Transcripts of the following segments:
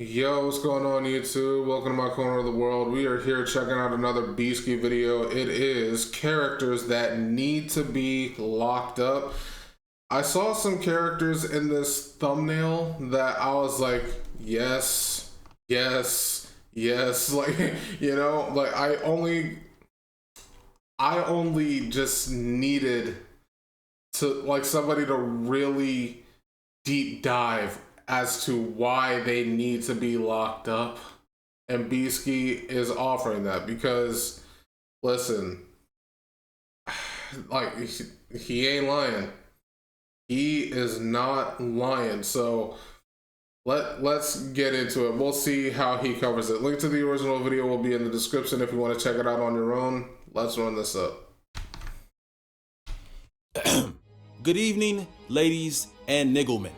Yo, what's going on YouTube? Welcome to my corner of the world. We are here checking out another Beasky video. It is characters that need to be locked up. I saw some characters in this thumbnail that I was like, yes, yes, yes. Like, you know, like I only just needed to, like, somebody to really deep dive as to why they need to be locked up, and Beasky is offering that because, listen, like, he ain't lying. He is not lying. So let's get into it. We'll see how he covers it. Link to the original video will be in the description if you want to check it out on your own. Let's run this up. Good evening, ladies and nigglemen.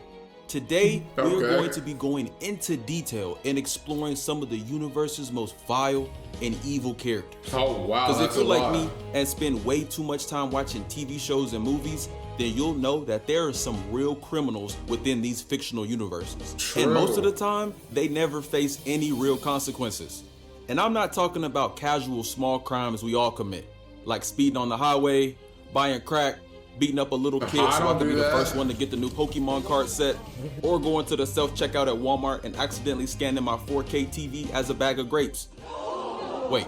Today, we are going to be going into detail and exploring some of the universe's most vile and evil characters. Oh, wow. Because if you're like me and spend way too much time watching TV shows and movies, then you'll know that there are some real criminals within these fictional universes. True. And most of the time, they never face any real consequences. And I'm not talking about casual small crimes we all commit, like speeding on the highway, buying crack, beating up a little kid so I can be the first one to get the new Pokemon card set, or going to the self-checkout at Walmart and accidentally scanning my 4K TV as a bag of grapes. Wait,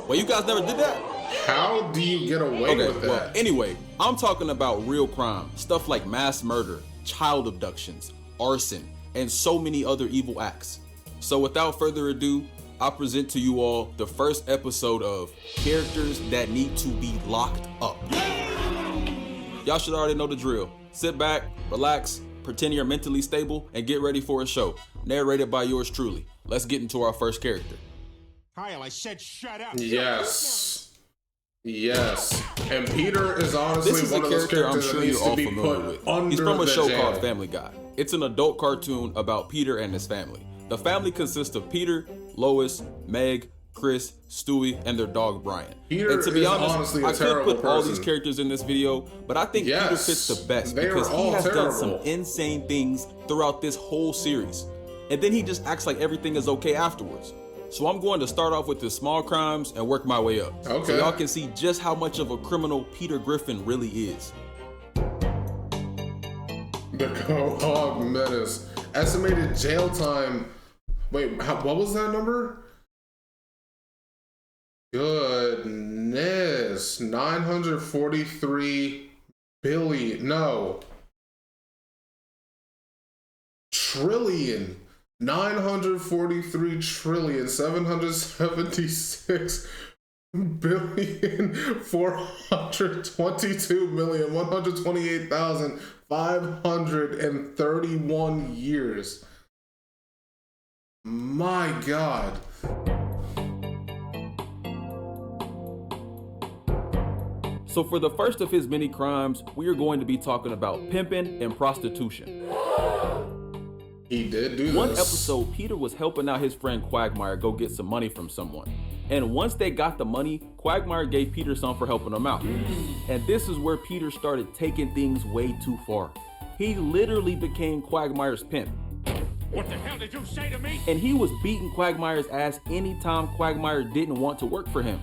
you guys never did that? How do you get away with that? Well, anyway, I'm talking about real crime, stuff like mass murder, child abductions, arson, and so many other evil acts. So without further ado, I present to you all the first episode of Characters That Need to Be Locked Up. Y'all should already know the drill. Sit back, relax, pretend you're mentally stable, and get ready for a show. Narrated by yours truly. Let's get into our first character. Kyle, I said shut up. Yes. Yes. And Peter is honestly This is one a of those character I'm characters sure that needs you're all to be familiar put with. under He's from a the show jail. called Family Guy. It's an adult cartoon about Peter and his family. The family consists of Peter, Lois, Meg, Chris, Stewie, and their dog Brian. Peter and to be is honest, honestly a I could terrible put all these person. characters in this video, but I think Peter fits the best because he has done some insane things throughout this whole series. And then he just acts like everything is okay afterwards. So I'm going to start off with the small crimes and work my way up. Okay. So y'all can see just how much of a criminal Peter Griffin really is. The Quahog Menace. Estimated jail time. Wait, what was that number? Goodness. 943 billion. No. Trillion. 943 trillion 776 billion 422 million 128,531 years. My God. So for the first of his many crimes, we are going to be talking about pimping and prostitution. He did do this. One episode, Peter was helping out his friend Quagmire go get some money from someone. And once they got the money, Quagmire gave Peter some for helping him out. And this is where Peter started taking things way too far. He literally became Quagmire's pimp. What the hell did you say to me? And he was beating Quagmire's ass anytime Quagmire didn't want to work for him.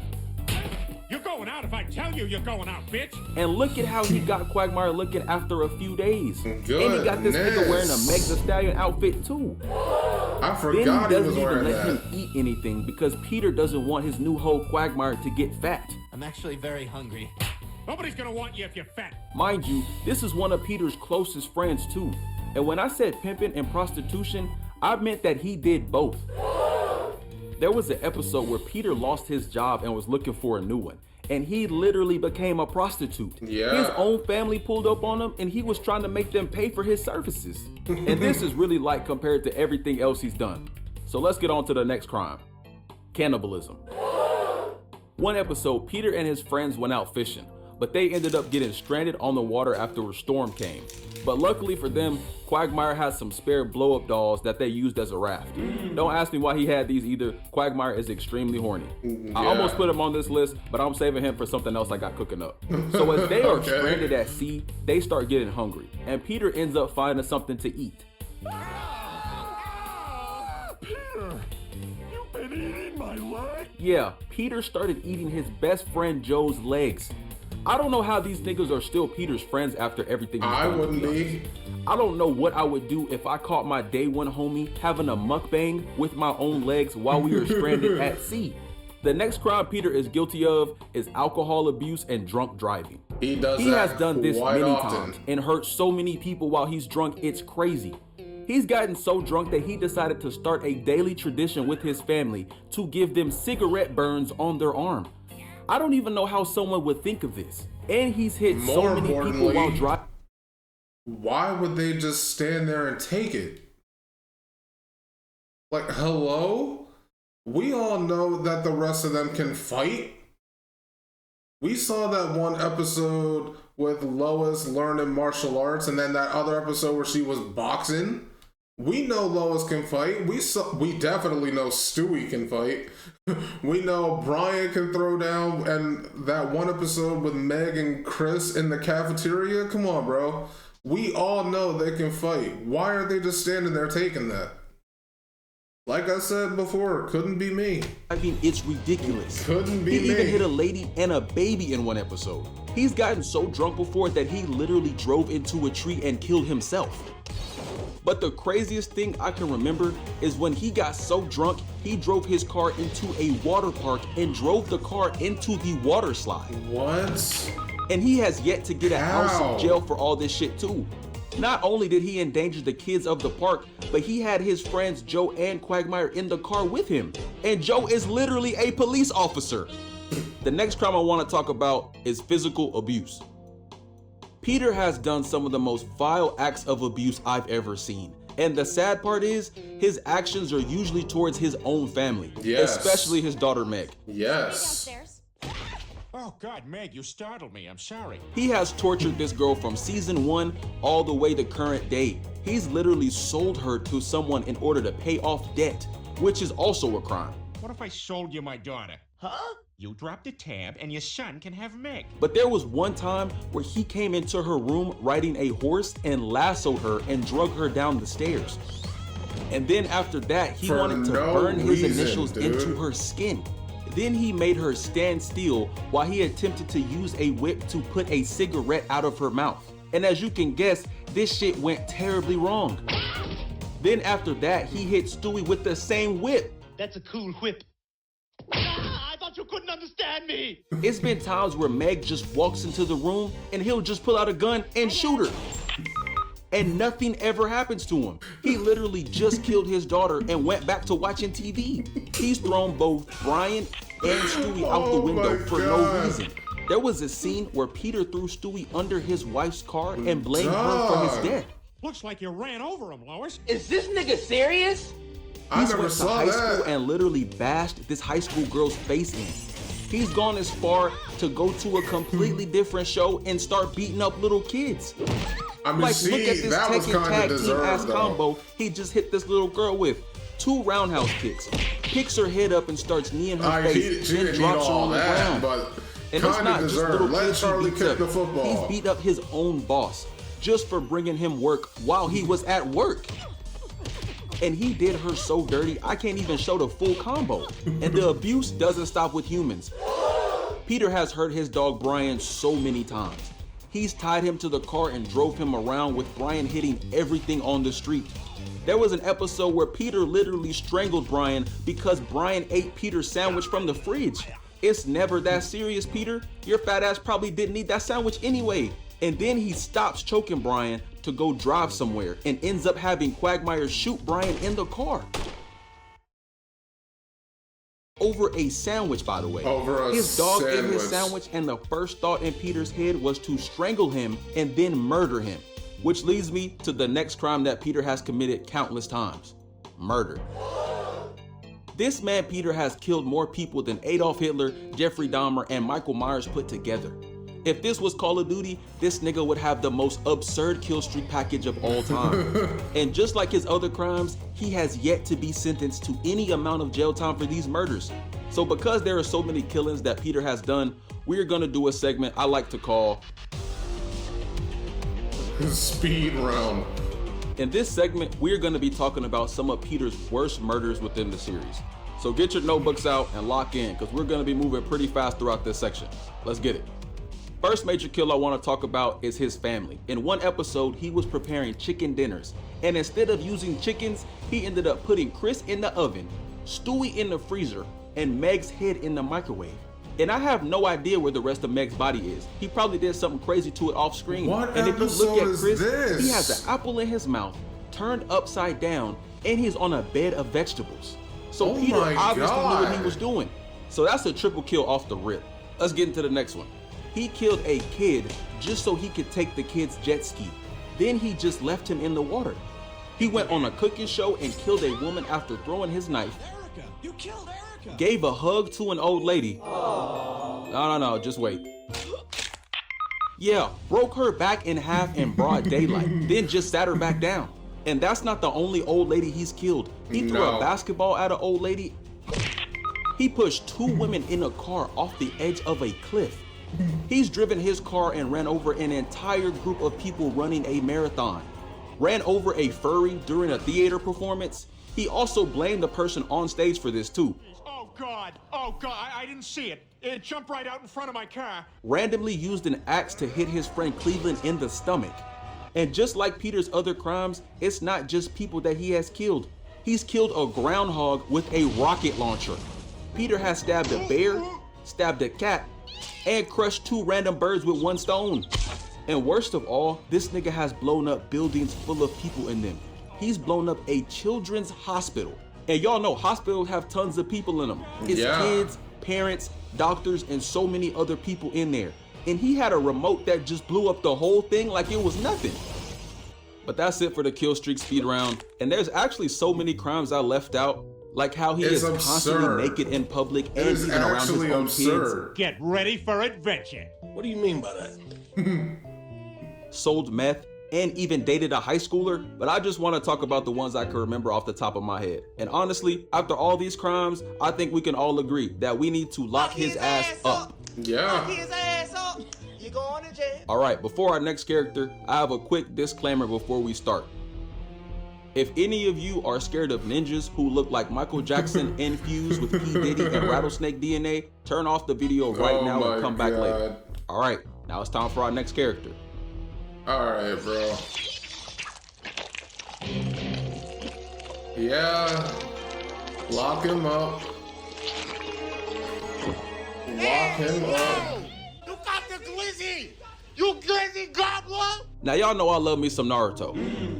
You're going out if I tell you you're going out, bitch. And look at how he got Quagmire looking after a few days. Goodness. And he got this nigga wearing a Meg Thee Stallion outfit too. I forgot Then he was he doesn't wearing even let that. him eat anything because Peter doesn't want his new hoe Quagmire to get fat. I'm actually very hungry. Nobody's gonna want you if you're fat. Mind you, this is one of Peter's closest friends too. And when I said pimping and prostitution, I meant that he did both. There was an episode where Peter lost his job and was looking for a new one. And he literally became a prostitute. Yeah. His own family pulled up on him and he was trying to make them pay for his services. And this is really light compared to everything else he's done. So let's get on to the next crime. Cannibalism. One episode, Peter and his friends went out fishing, but they ended up getting stranded on the water after a storm came. But luckily for them, Quagmire had some spare blow-up dolls that they used as a raft. Don't ask me why he had these either. Quagmire is extremely horny. I almost put him on this list, but I'm saving him for something else I got cooking up. So as they are stranded at sea, they start getting hungry, and Peter ends up finding something to eat. Peter! Yeah, Peter started eating his best friend Joe's legs. I don't know how these niggas are still Peter's friends after everything he's done. I wouldn't be. I don't know what I would do if I caught my day one homie having a mukbang with my own legs while we were stranded at sea. The next crime Peter is guilty of is alcohol abuse and drunk driving. He has done this many often. times and hurt so many people while he's drunk, it's crazy. He's gotten so drunk that he decided to start a daily tradition with his family to give them cigarette burns on their arm. I don't even know how someone would think of this. And he's hit so many people while driving. Why would they just stand there and take it? Like, hello? We all know that the rest of them can fight. We saw that one episode with Lois learning martial arts, and then that other episode where she was boxing. We know Lois can fight. We definitely know Stewie can fight. We know Brian can throw down, and that one episode with Meg and Chris in the cafeteria. Come on, bro. We all know they can fight. Why are they just standing there taking that? Like I said before, couldn't be me. I mean, it's ridiculous. Couldn't be me. He even hit a lady and a baby in one episode. He's gotten so drunk before that he literally drove into a tree and killed himself. But the craziest thing I can remember is when he got so drunk, he drove his car into a water park and drove the car into the water slide. What? And he has yet to get a house How? in jail for all this shit too. Not only did he endanger the kids of the park, but he had his friends Joe and Quagmire in the car with him. And Joe is literally a police officer. The next crime I want to talk about is physical abuse. Peter has done some of the most vile acts of abuse I've ever seen. And the sad part is, his actions are usually towards his own family, especially his daughter Meg. Yes. Oh, God, Meg, you startled me. I'm sorry. He has tortured this girl from season 1 all the way to current day. He's literally sold her to someone in order to pay off debt, which is also a crime. What if I sold you my daughter? Huh? You drop the tab and your son can have Meg. But there was one time where he came into her room riding a horse and lassoed her and drug her down the stairs. And then after that, he wanted to burn his initials into her skin. Then he made her stand still while he attempted to use a whip to put a cigarette out of her mouth. And as you can guess, this shit went terribly wrong. Then after that, he hit Stewie with the same whip. That's a cool whip. Ah, I thought you couldn't understand me. It's been times where Meg just walks into the room and he'll just pull out a gun and shoot her. And nothing ever happens to him. He literally just killed his daughter and went back to watching TV. He's thrown both Brian and Stewie out the window for no reason. There was a scene where Peter threw Stewie under his wife's car and blamed her for his death. Looks like you ran over him, Lois. Is this nigga serious? I never Went to saw high school that. and literally bashed this high school girl's face in. He's gone as far to go to a completely different show and start beating up little kids. I mean, Like, see, look at this that was Tekken kind tag of team ass deserved, though. combo he just hit this little girl with. 2 roundhouse kicks, picks her head up and starts kneeing her face, She then didn't need drops her all on the that, ground. but And it's kind not of just little deserved. Let kids he Charlie beats kick up. the football. He's beat up his own boss just for bringing him work while he was at work. And he did her so dirty, I can't even show the full combo. And the abuse doesn't stop with humans. Peter has hurt his dog Brian so many times. He's tied him to the car and drove him around with Brian hitting everything on the street. There was an episode where Peter literally strangled Brian because Brian ate Peter's sandwich from the fridge. It's never that serious, Peter. Your fat ass probably didn't eat that sandwich anyway. And then he stops choking Brian to go drive somewhere and ends up having Quagmire shoot Brian in the car. Over a sandwich, by the way. Over a his dog ate sandwich. his sandwich, and the first thought in Peter's head was to strangle him and then murder him. Which leads me to the next crime that Peter has committed countless times: murder. This man Peter has killed more people than Adolf Hitler, Jeffrey Dahmer, and Michael Myers put together. If this was Call of Duty, this nigga would have the most absurd kill streak package of all time. And just like his other crimes, he has yet to be sentenced to any amount of jail time for these murders. So because there are so many killings that Peter has done, we're gonna do a segment I like to call Speed round. In this segment, we're gonna be talking about some of Peter's worst murders within the series. So get your notebooks out and lock in, because we're going to be moving pretty fast throughout this section. Let's get it. First major kill I want to talk about is his family. In one episode, he was preparing chicken dinners, and instead of using chickens, he ended up putting Chris in the oven, Stewie in the freezer, and Meg's head in the microwave. And I have no idea where the rest of Meg's body is. He probably did something crazy to it off screen. What and if you look at Chris, this? he has an apple in his mouth, turned upside down, and he's on a bed of vegetables. So Oh Peter my obviously knew what he God. was doing. So that's a triple kill off the rip. Let's get into the next one. He killed a kid just so he could take the kid's jet ski. Then he just left him in the water. He went on a cooking show and killed a woman after throwing his knife. Erica, you killed Erica. Gave a hug to an old lady. No, just wait. Yeah, broke her back in half in broad daylight, then just sat her back down. And that's not the only old lady he's killed. He threw a basketball at an old lady. He pushed 2 women in a car off the edge of a cliff. He's driven his car and ran over an entire group of people running a marathon. Ran over a furry during a theater performance. He also blamed the person on stage for this too. Oh, God. Oh, God. I didn't see it. It jumped right out in front of my car. Randomly used an axe to hit his friend Cleveland in the stomach. And just like Peter's other crimes, it's not just people that he has killed. He's killed a groundhog with a rocket launcher. Peter has stabbed a bear, stabbed a cat, and crushed 2 random birds with 1 stone. And worst of all, this nigga has blown up buildings full of people in them. He's blown up a children's hospital. And y'all know hospitals have tons of people in them. It's kids, parents, doctors, and so many other people in there. And he had a remote that just blew up the whole thing like it was nothing. But that's it for the kill streak speed round. And there's actually so many crimes I left out, like how he is constantly naked in public and even around his own kids. Get ready for adventure. What do you mean by that? Sold meth, and even dated a high schooler. But I just want to talk about the ones I can remember off the top of my head. And honestly, after all these crimes, I think we can all agree that we need to lock his ass up. Yeah. His ass up. You going to jail. All right, before our next character, I have a quick disclaimer before we start. If any of you are scared of ninjas who look like Michael Jackson infused with P. Diddy and rattlesnake DNA, turn off the video right now and come back later. All right, now it's time for our next character. All right, bro. Yeah. Lock him up. Lock him up. You got the glizzy! You glizzy gobbler! Now y'all know I love me some Naruto.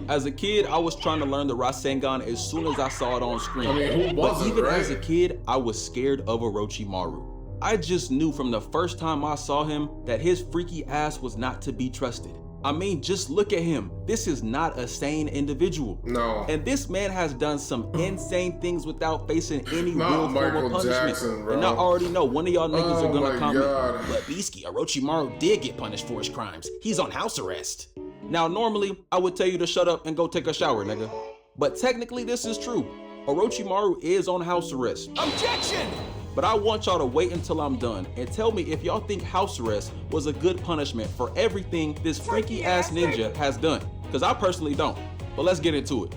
As a kid, I was trying to learn the Rasengan as soon as I saw it on screen. I mean, who but wasn't, even right? as a kid, I was scared of Orochimaru. I just knew from the first time I saw him that his freaky ass was not to be trusted. I mean, just look at him. This is not a sane individual. No. And this man has done some insane things without facing any Not real form Michael of punishment. Jackson, bro. And I already know one of y'all niggas Oh are gonna my comment, God. but Beasky, Orochimaru did get punished for his crimes. He's on house arrest. Now, normally, I would tell you to shut up and go take a shower, nigga. But technically, this is true. Orochimaru is on house arrest. Objection! But I want y'all to wait until I'm done and tell me if y'all think house arrest was a good punishment for everything this freaky ass ninja has done. Because I personally don't. But let's get into it.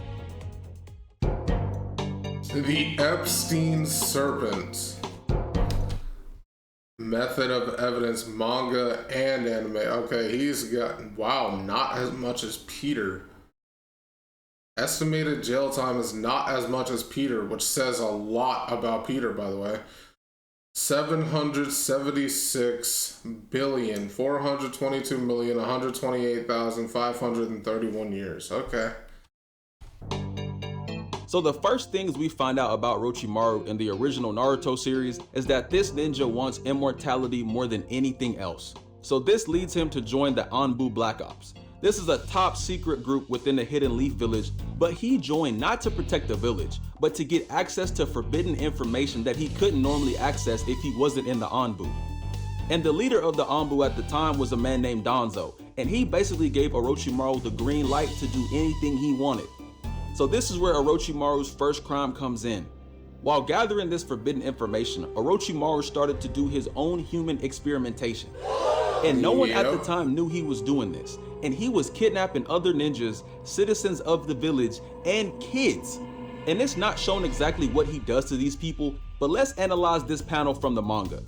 The Epstein Serpent. Method of evidence, manga and anime. Okay, he's got, wow, not as much as Peter. Estimated jail time is not as much as Peter, which says a lot about Peter, by the way. 776,422,128,531 years. Okay. So the first things we find out about Orochimaru in the original Naruto series is that this ninja wants immortality more than anything else. So this leads him to join the Anbu Black Ops. This is a top secret group within the Hidden Leaf Village, but he joined not to protect the village, but to get access to forbidden information that he couldn't normally access if he wasn't in the Anbu. And the leader of the Anbu at the time was a man named Danzo, and he basically gave Orochimaru the green light to do anything he wanted. So this is where Orochimaru's first crime comes in. While gathering this forbidden information, Orochimaru started to do his own human experimentation. And no one at the time knew he was doing this. And he was kidnapping other ninjas, citizens of the village, and kids. And it's not shown exactly what he does to these people, but let's analyze this panel from the manga.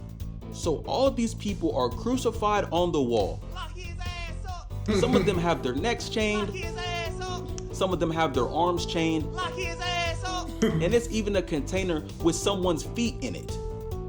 So all of these people are crucified on the wall. Lock his ass up. Some of them have their necks chained, Lock his ass up. some of them have their arms chained, Lock his ass up. and it's even a container with someone's feet in it.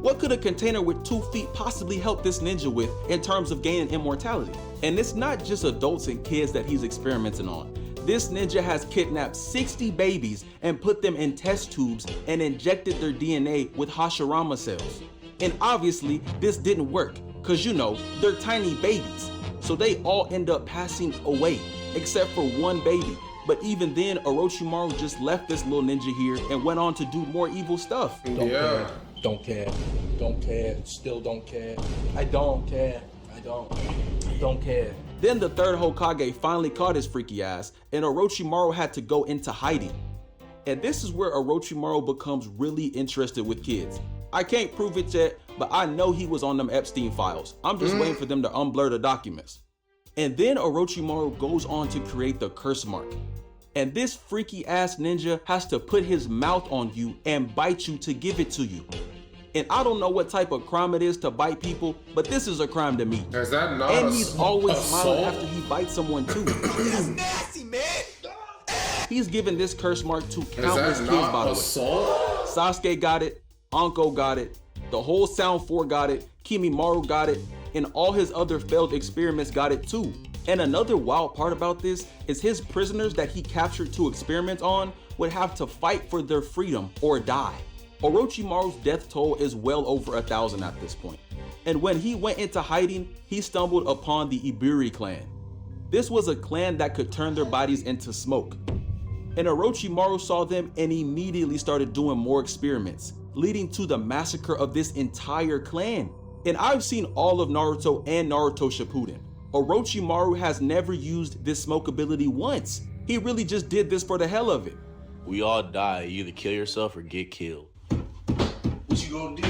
What could a container with 2 feet possibly help this ninja with in terms of gaining immortality? And it's not just adults and kids that he's experimenting on. This ninja has kidnapped 60 babies and put them in test tubes and injected their DNA with Hashirama cells. And obviously this didn't work, cause you know, they're tiny babies. So they all end up passing away, except for one baby. But even then, Orochimaru just left this little ninja here and went on to do more evil stuff. Don't Yeah. care. Don't care. Don't care. Still don't care. I don't care. I don't care. Then the third Hokage finally caught his freaky ass, and Orochimaru had to go into hiding. And this is where Orochimaru becomes really interested with kids. I can't prove it yet, but I know he was on them Epstein files. I'm just waiting for them to unblur the documents. And then Orochimaru goes on to create the curse mark. And this freaky ass ninja has to put his mouth on you and bite you to give it to you. And I don't know what type of crime it is to bite people, but this is a crime to me. Is that not And he's always smiling assault? after he bites someone too. That's nasty, man. He's given this curse mark to Is countless that kids, by not the way. assault? Sasuke got it, Anko got it, the whole Sound 4 got it, Kimimaru got it, and all his other failed experiments got it too. And another wild part about this is his prisoners that he captured to experiment on would have to fight for their freedom or die. Orochimaru's death toll is well over 1,000 at this point. And when he went into hiding, he stumbled upon the Iburi clan. This was a clan that could turn their bodies into smoke. And Orochimaru saw them and immediately started doing more experiments, leading to the massacre of this entire clan. And I've seen all of Naruto and Naruto Shippuden. Orochimaru has never used this smoke ability once. He really just did this for the hell of it. We all die. You either kill yourself or get killed. What you gonna do?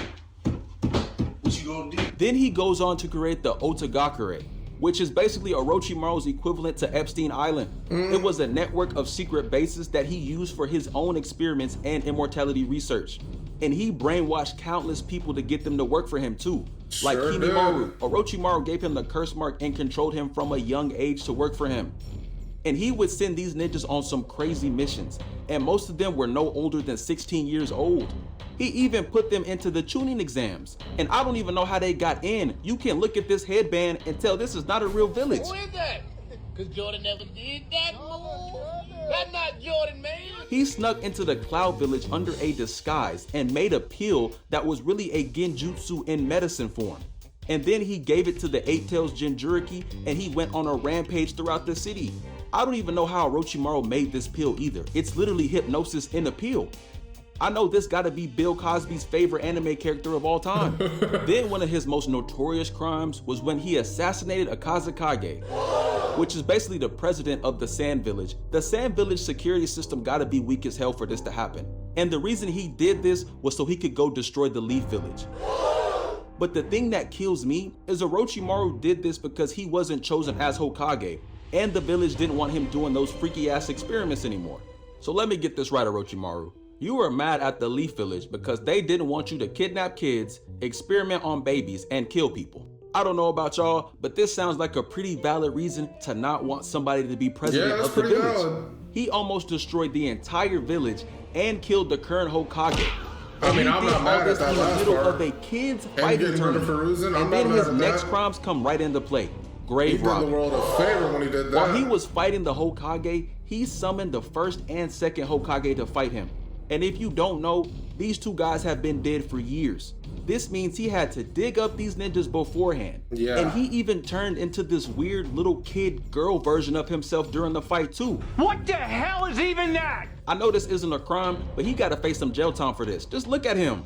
What you gonna do? Then he goes on to create the Otagakure, which is basically Orochimaru's equivalent to Epstein Island. It was a network of secret bases that he used for his own experiments and immortality research. And he brainwashed countless people to get them to work for him too. Like Sure Kimimaru, did. Orochimaru gave him the curse mark and controlled him from a young age to work for him. And he would send these ninjas on some crazy missions, and most of them were no older than 16 years old. He even put them into the tuning exams, and I don't even know how they got in. You can look at this headband and tell this is not a real village. Who is that? Because Jordan never did that move. That's not Jordan, man. He snuck into the Cloud Village under a disguise and made a pill that was really a genjutsu in medicine form. And then he gave it to the Eight Tails Jinchuriki and he went on a rampage throughout the city. I don't even know how Orochimaru made this pill either. It's literally hypnosis in a pill. I know this gotta be Bill Cosby's favorite anime character of all time. Then one of his most notorious crimes was when he assassinated a Kazekage, which is basically the president of the Sand Village. The Sand Village security system gotta be weak as hell for this to happen. And the reason he did this was so he could go destroy the Leaf Village. But the thing that kills me is Orochimaru did this because he wasn't chosen as Hokage, and the village didn't want him doing those freaky ass experiments anymore. So let me get this right, Orochimaru. You were mad at the Leaf Village because they didn't want you to kidnap kids, experiment on babies, and kill people. I don't know about y'all, but this sounds like a pretty valid reason to not want somebody to be president Yeah, that's of the pretty village. valid. He almost destroyed the entire village and killed the current Hokage. I mean, And he I'm did not all mad at this that in the last middle part. of a kid's And fighting getting rid of tournament. Peruzin, I'm And not then mad his at next that. crimes come right into play. He Grave did the robbing. world a favor when he did that. While he was fighting the Hokage, he summoned the first and second Hokage to fight him. And if you don't know, these two guys have been dead for years. This means he had to dig up these ninjas beforehand. Yeah. And he even turned into this weird little kid girl version of himself during the fight too. What the hell is even that? I know this isn't a crime, but he gotta face some jail time for this. Just look at him.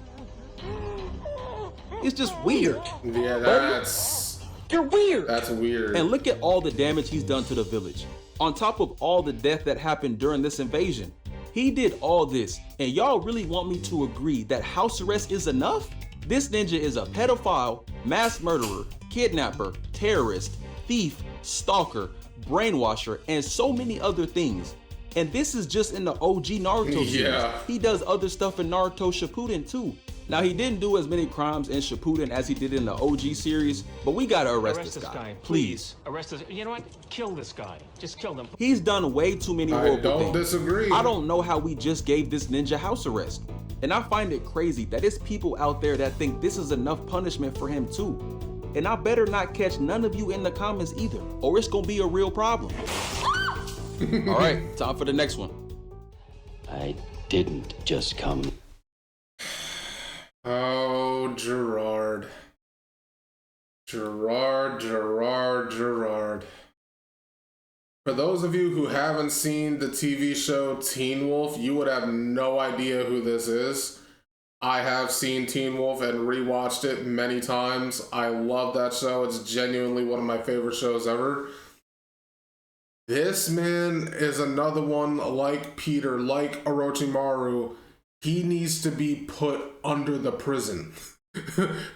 It's just weird. Yeah, that's You're weird. that's weird. And look at all the damage he's done to the village. On top of all the death that happened during this invasion. He did all this, and y'all really want me to agree that house arrest is enough? This ninja is a pedophile, mass murderer, kidnapper, terrorist, thief, stalker, brainwasher, and so many other things. And this is just in the OG Naruto series. Yeah. He does other stuff in Naruto Shippuden too. Now, he didn't do as many crimes in Shippuden as he did in the OG series, but we gotta arrest this guy. Please. Arrest this. You know what? Kill this guy. Just kill him. He's done way too many horrible I don't things. disagree. I don't know how we just gave this ninja house arrest. And I find it crazy that there's people out there that think this is enough punishment for him too. And I better not catch none of you in the comments either, or it's gonna be a real problem. All right, time for the next one. I didn't just come. Oh, Gerard. Gerard. For those of you who haven't seen the TV show Teen Wolf, you would have no idea who this is. I have seen Teen Wolf and rewatched it many times. I love that show. It's genuinely one of my favorite shows ever. This man is another one like Peter, like Orochimaru. He needs to be put under the prison.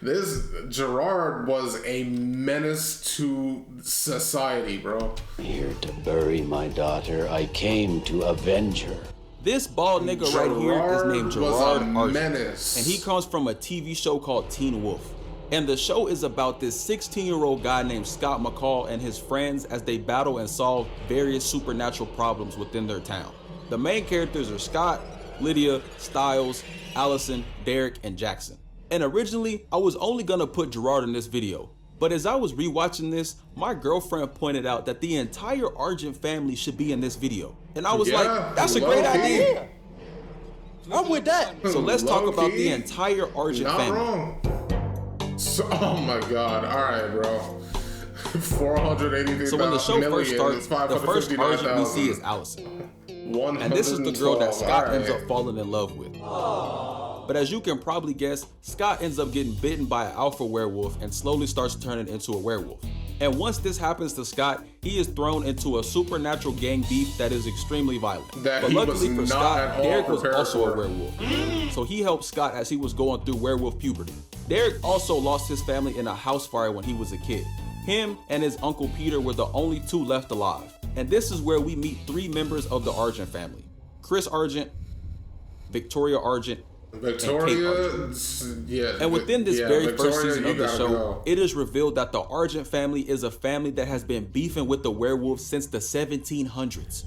This Gerard was a menace to society, bro. Here to bury my daughter, I came to avenge her. This bald nigga right here is named Gerard was a Archer, menace. and he comes from a TV show called Teen Wolf. And the show is about this 16-year-old guy named Scott McCall and his friends as they battle and solve various supernatural problems within their town. The main characters are Scott, Lydia, Styles, Allison, Derek, and Jackson. And originally, I was only gonna put Gerard in this video, but as I was rewatching this, my girlfriend pointed out that the entire Argent family should be in this video. And I was like, that's a great idea. I'm with that. So let's talk Low about key, the entire Argent not family. wrong. So, oh my god, alright, bro. 483,000 So when the show first million, starts, the first Argent we see is Allison. And this is the girl that Scott ends up falling in love with. But as you can probably guess, Scott ends up getting bitten by an alpha werewolf and slowly starts turning into a werewolf. And once this happens to Scott, he is thrown into a supernatural gang beef that is extremely violent. That But he luckily was for not Scott, at all Derek was prepared also for. a werewolf. So he helped Scott as he was going through werewolf puberty. Derek also lost his family in a house fire when he was a kid. Him and his uncle Peter were the only two left alive. And this is where we meet three members of the Argent family: Chris Argent, Victoria Argent, Victoria, yeah. and within this very Victoria, first season you of the gotta show, go. it is revealed that the Argent family is a family that has been beefing with the werewolves since the 1700s.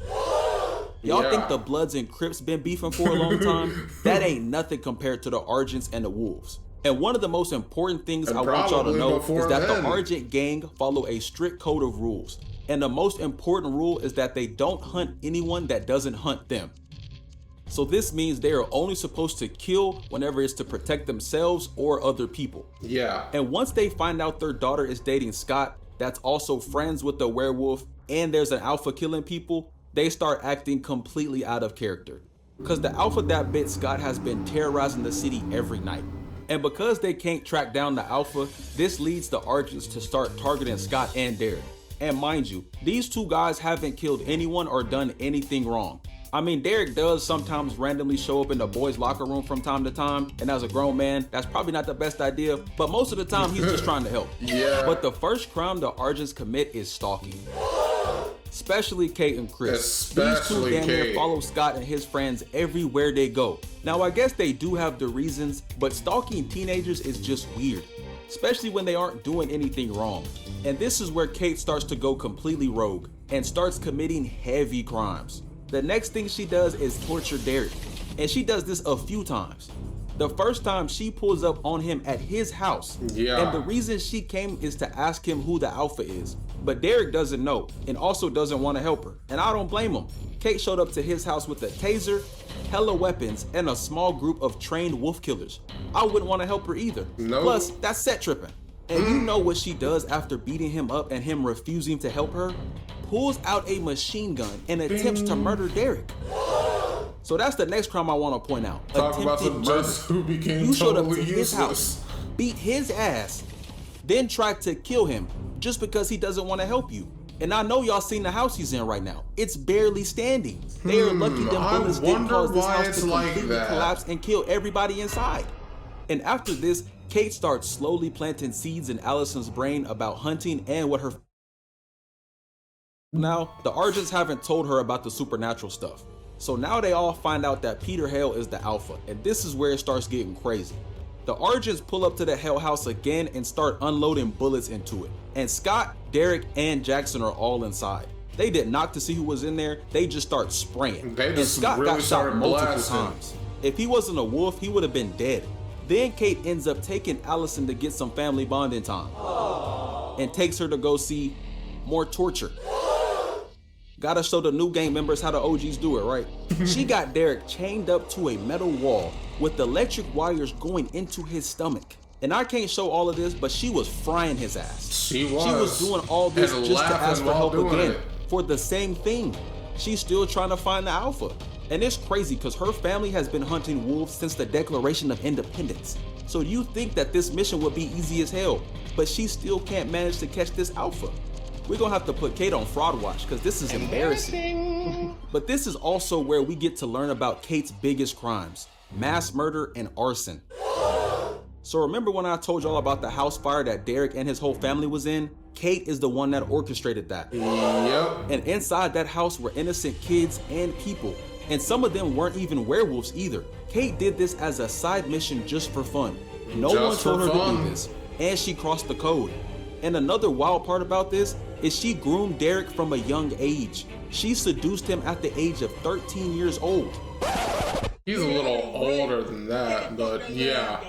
Y'all Yeah. think the Bloods and Crips been beefing for a long time? That ain't nothing compared to the Argents and the Wolves. And one of the most important things And I want y'all to probably know before is that then. the Argent gang follow a strict code of rules. And the most important rule is that they don't hunt anyone that doesn't hunt them. So this means they are only supposed to kill whenever it's to protect themselves or other people. Yeah. And once they find out their daughter is dating Scott, that's also friends with the werewolf, and there's an alpha killing people, they start acting completely out of character. Because the alpha that bit Scott has been terrorizing the city every night. And because they can't track down the alpha, this leads the Argents to start targeting Scott and Derek. And mind you, these two guys haven't killed anyone or done anything wrong. I mean, Derek does sometimes randomly show up in the boys' locker room from time to time, and as a grown man, that's probably not the best idea, but most of the time he's just trying to help. Yeah. But the first crime the Argents commit is stalking. Especially Kate and Chris. These two Especially damn near Kate. follow Scott and his friends everywhere they go. Now I guess they do have the reasons, but stalking teenagers is just weird. Especially when they aren't doing anything wrong. And this is where Kate starts to go completely rogue and starts committing heavy crimes. The next thing she does is torture Derek, and she does this a few times. The first time she pulls up on him at his house, Yeah. and the reason she came is to ask him who the alpha is. But Derek doesn't know and also doesn't want to help her, and I don't blame him. Kate showed up to his house with a taser, hella weapons, and a small group of trained wolf killers. I wouldn't want to help her either. Nope. Plus, that's set tripping. And you know what she does after beating him up and him refusing to help her? Pulls out a machine gun and attempts to murder Derek. So that's the next crime I want to point out. Talk about Attempted some murder. just who became You showed up to totally his useless. house, beat his ass, then tried to kill him just because he doesn't want to help you. And I know y'all seen the house he's in right now. It's barely standing. They are lucky them I bullets didn't wonder cause this why house it's to like completely that. collapse and kill everybody inside. And after this, Kate starts slowly planting seeds in Allison's brain about hunting and what her Now, the Argents haven't told her about the supernatural stuff. So now they all find out that Peter Hale is the Alpha, and this is where it starts getting crazy. The Argents pull up to the Hale house again and start unloading bullets into it. And Scott, Derek, and Jackson are all inside. They did not to see who was in there, they just start spraying. And Scott really got shot multiple blasting. times. If he wasn't a wolf, he would have been dead. Then Kate ends up taking Allison to get some family bonding time. And takes her to go see more torture. Gotta show the new gang members how the OGs do it, right? She got Derek chained up to a metal wall with electric wires going into his stomach. And I can't show all of this, but she was frying his ass. She was. She was doing all this And just to laughing ask for while help doing again it. for the same thing. She's still trying to find the Alpha. And it's crazy because her family has been hunting wolves since the Declaration of Independence. So you think that this mission would be easy as hell, but she still can't manage to catch this Alpha. We're gonna have to put Kate on fraud watch because this is embarrassing. But this is also where we get to learn about Kate's biggest crimes: mass murder and arson. So remember when I told y'all about the house fire that Derek and his whole family was in? Kate is the one that orchestrated that. Yep. And inside that house were innocent kids and people. And some of them weren't even werewolves either. Kate did this as a side mission just for fun. No one Just told for her to fun. do this. And she crossed the code. And another wild part about this is she groomed Derek from a young age. She seduced him at the age of 13 years old. He's a little older than that, but yeah.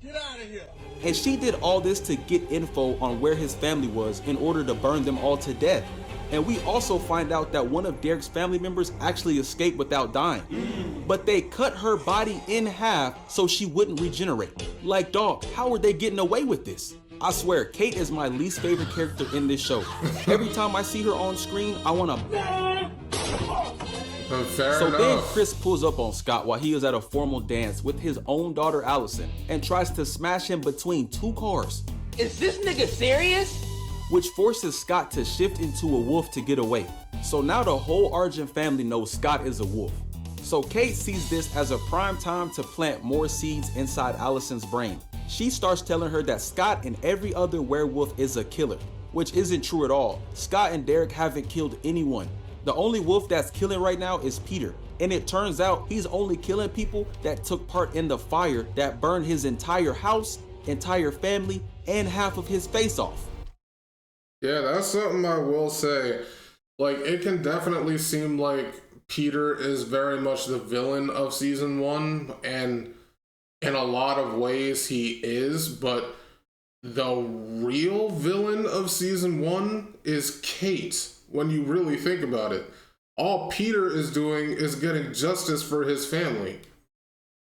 Get out of here. And she did all this to get info on where his family was in order to burn them all to death. And we also find out that one of Derek's family members actually escaped without dying. But they cut her body in half so she wouldn't regenerate. Like, dog, how are they getting away with this? I swear, Kate is my least favorite character in this show. Every time I see her on screen, I wanna... Fair So enough. then Chris pulls up on Scott while he is at a formal dance with his own daughter Allison and tries to smash him between two cars. Is this nigga serious? Which forces Scott to shift into a wolf to get away. So now the whole Argent family knows Scott is a wolf. So Kate sees this as a prime time to plant more seeds inside Allison's brain. She starts telling her that Scott and every other werewolf is a killer, which isn't true at all. Scott and Derek haven't killed anyone. The only wolf that's killing right now is Peter. And it turns out he's only killing people that took part in the fire that burned his entire house, entire family, and half of his face off. Yeah, that's something I will say. Like, it can definitely seem like Peter is very much the villain of season 1, and in a lot of ways he is, but the real villain of season 1 is Kate, when you really think about it. All Peter is doing is getting justice for his family.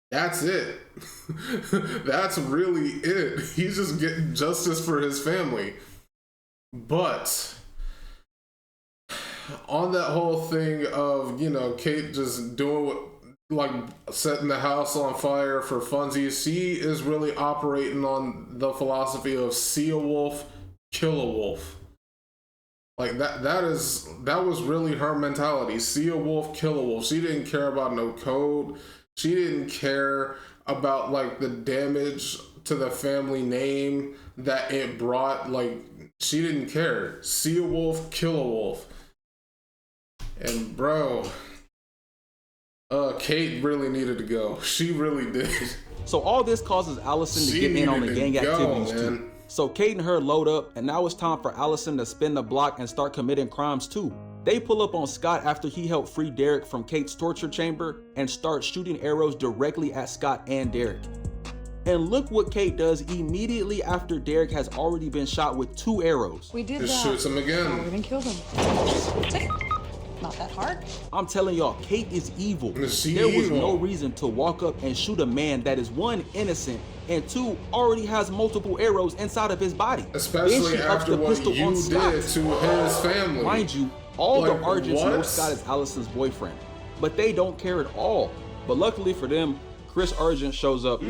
That's it. That's really it. He's just getting justice for his family. But on that whole thing of, you know, Kate just doing what, like, setting the house on fire for funsies, she is really operating on the philosophy of see a wolf, kill a wolf. Like, that was really her mentality. See a wolf, kill a wolf. She didn't care about no code. She didn't care about, like, the damage to the family name that it brought. Like, she didn't care. See a wolf, kill a wolf. And bro, Kate really needed to go. She really did. So all this causes Allison to get in on the gang activities too. So Kate and her load up, and now it's time for Allison to spin the block and start committing crimes too. They pull up on Scott after he helped free Derek from Kate's torture chamber and start shooting arrows directly at Scott and Derek. And look what Kate does immediately after Derek has already been shot with 2 arrows. We did Just that. shoots him again. Oh, we didn't kill them. Not that hard. I'm telling y'all, Kate is evil. There was no reason to walk up and shoot a man that is 1, innocent, and 2, already has multiple arrows inside of his body. Especially after what you did to his family. Mind you, all Like, the Argents know what? Scott is Allison's boyfriend, but they don't care at all. But luckily for them, Chris Argent shows up,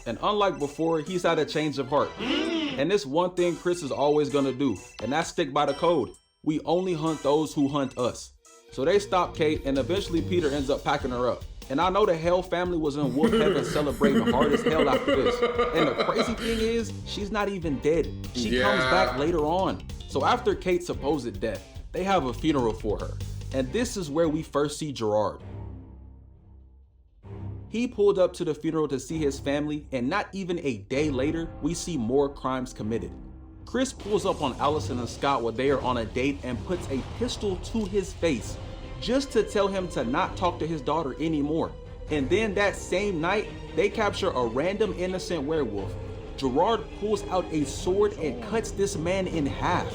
and unlike before, he's had a change of heart. And this one thing Chris is always gonna do, and that's stick by the code. We only hunt those who hunt us. So they stop Kate, and eventually Peter ends up packing her up. And I know the Hell family was in wolf heaven celebrating hard as hell after this. And the crazy thing is, she's not even dead. She comes back later on. So after Kate's supposed death, they have a funeral for her. And this is where we first see Gerard. He pulled up to the funeral to see his family, and not even a day later, we see more crimes committed. Chris pulls up on Allison and Scott while they are on a date and puts a pistol to his face just to tell him to not talk to his daughter anymore. And then that same night, they capture a random innocent werewolf. Gerard pulls out a sword and cuts this man in half.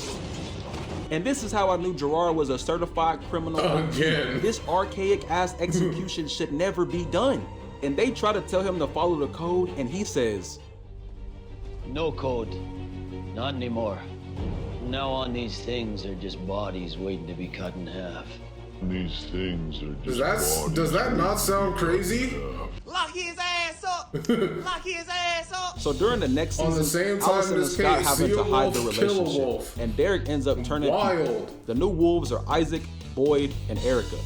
And this is how I knew Gerard was a certified criminal. Again. This archaic ass execution should never be done. And they try to tell him to follow the code, and he says, No code. Not anymore. From now on, these things are just bodies waiting to be cut in half. These things are just Does that not sound crazy? Lock his ass up! Lock his ass up! So during the next season, On the same time Allison and this Scott case, happen see to a hide the wolf, kill a relationship, wolf. and Derek ends up turning Wild. people. The new wolves are Isaac, Boyd, and Erica.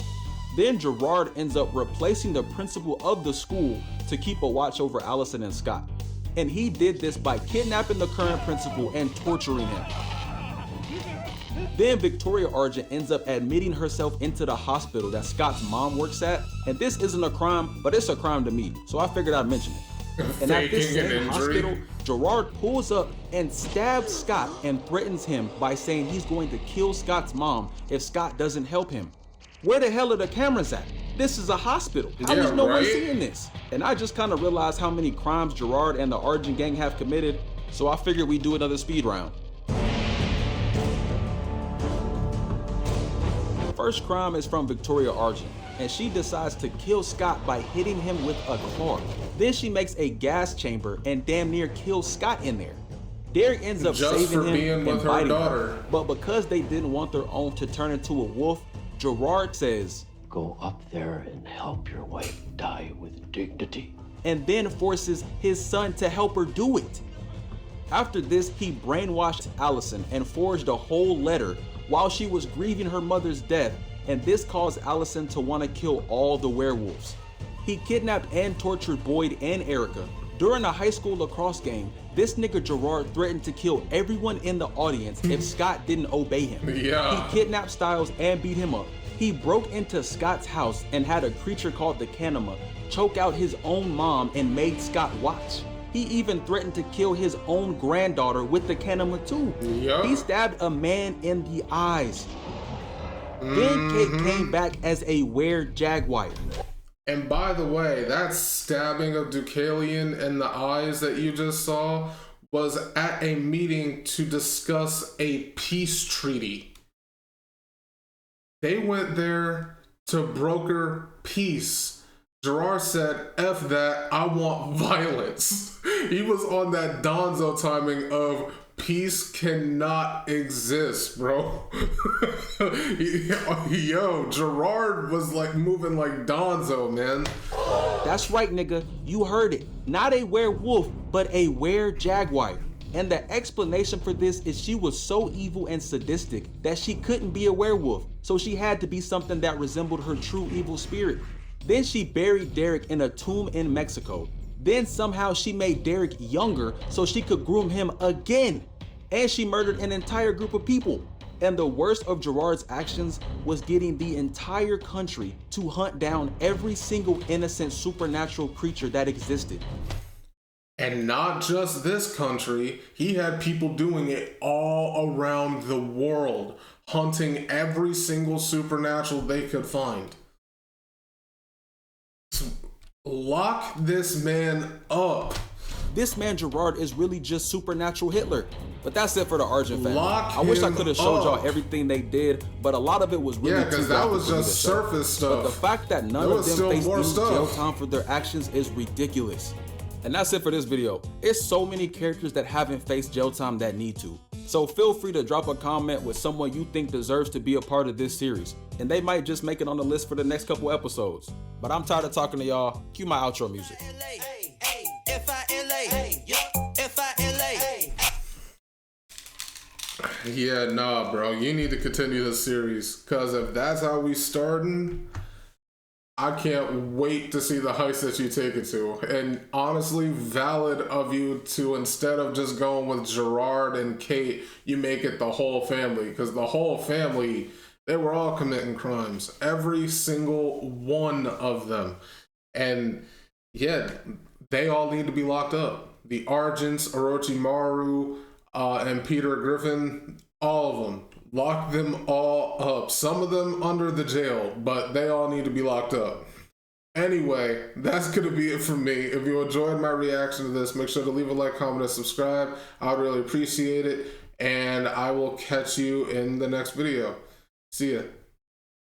Then Gerard ends up replacing the principal of the school to keep a watch over Allison and Scott. And he did this by kidnapping the current principal and torturing him. Then Victoria Argent ends up admitting herself into the hospital that Scott's mom works at. And this isn't a crime, but it's a crime to me, so I figured I'd mention it. And at this Faking an same injury. hospital, Gerard pulls up and stabs Scott and threatens him by saying he's going to kill Scott's mom if Scott doesn't help him. Where the hell are the cameras at? This is a hospital. How is no one seeing this? And I just kind of realized how many crimes Gerard and the Argent gang have committed, so I figured we'd do another speed round. First crime is from Victoria Argent, and she decides to kill Scott by hitting him with a car. Then she makes a gas chamber and damn near kills Scott in there. Derek ends up Just saving for him being and with her biting daughter. her. But because they didn't want their own to turn into a wolf, Gerard says, Go up there and help your wife die with dignity. and then forces his son to help her do it. After this, he brainwashed Allison and forged a whole letter while she was grieving her mother's death, and this caused Allison to want to kill all the werewolves. He kidnapped and tortured Boyd and Erica. During a high school lacrosse game, this nigga Gerard threatened to kill everyone in the audience if Scott didn't obey him. Yeah. He kidnapped Styles and beat him up. He broke into Scott's house and had a creature called the Kanema choke out his own mom and made Scott watch. He even threatened to kill his own granddaughter with the Kanema too. Yup. He stabbed a man in the eyes. Then Kate came back as a were-jaguar. And by the way, that stabbing of Deucalion in the eyes that you just saw was at a meeting to discuss a peace treaty. They went there to broker peace. Gerard said, F that, I want violence. He was on that Donzo timing of peace cannot exist, bro. Yo, Gerard was like moving like Donzo, man. That's right, nigga. You heard it. Not a werewolf, but a were-jaguar. And the explanation for this is she was so evil and sadistic that she couldn't be a werewolf, so she had to be something that resembled her true evil spirit. Then she buried Derek in a tomb in Mexico. Then somehow she made Derek younger so she could groom him again. And she murdered an entire group of people. And the worst of Gerard's actions was getting the entire country to hunt down every single innocent supernatural creature that existed. And not just this country, he had people doing it all around the world, hunting every single supernatural they could find. Lock this man up. This man Gerard is really just supernatural Hitler. But that's it for the Argent family. Lock I wish I him could have showed y'all up. everything they did, but a lot of it was really Yeah, too because that graphic was for me just to show. surface stuff. But the fact that none There of was them still faced more any jail stuff. time for their actions is ridiculous. And that's it for this video. It's so many characters that haven't faced jail time that need to. So feel free to drop a comment with someone you think deserves to be a part of this series, and they might just make it on the list for the next couple episodes. But I'm tired of talking to y'all. Cue my outro music. Yeah, nah, bro. You need to continue this series. Because if that's how we starting, I can't wait to see the heist that you take it to. And honestly, valid of you to, instead of just going with Gerard and Kate, you make it the whole family. Because the whole family, they were all committing crimes. Every single one of them. And yeah, they all need to be locked up. The Argents, Orochimaru, and Peter Griffin, all of them. Lock them all up. Some of them under the jail, but they all need to be locked up. Anyway, that's going to be it from me. If you enjoyed my reaction to this, make sure to leave a like, comment, and subscribe. I would really appreciate it. And I will catch you in the next video. See ya.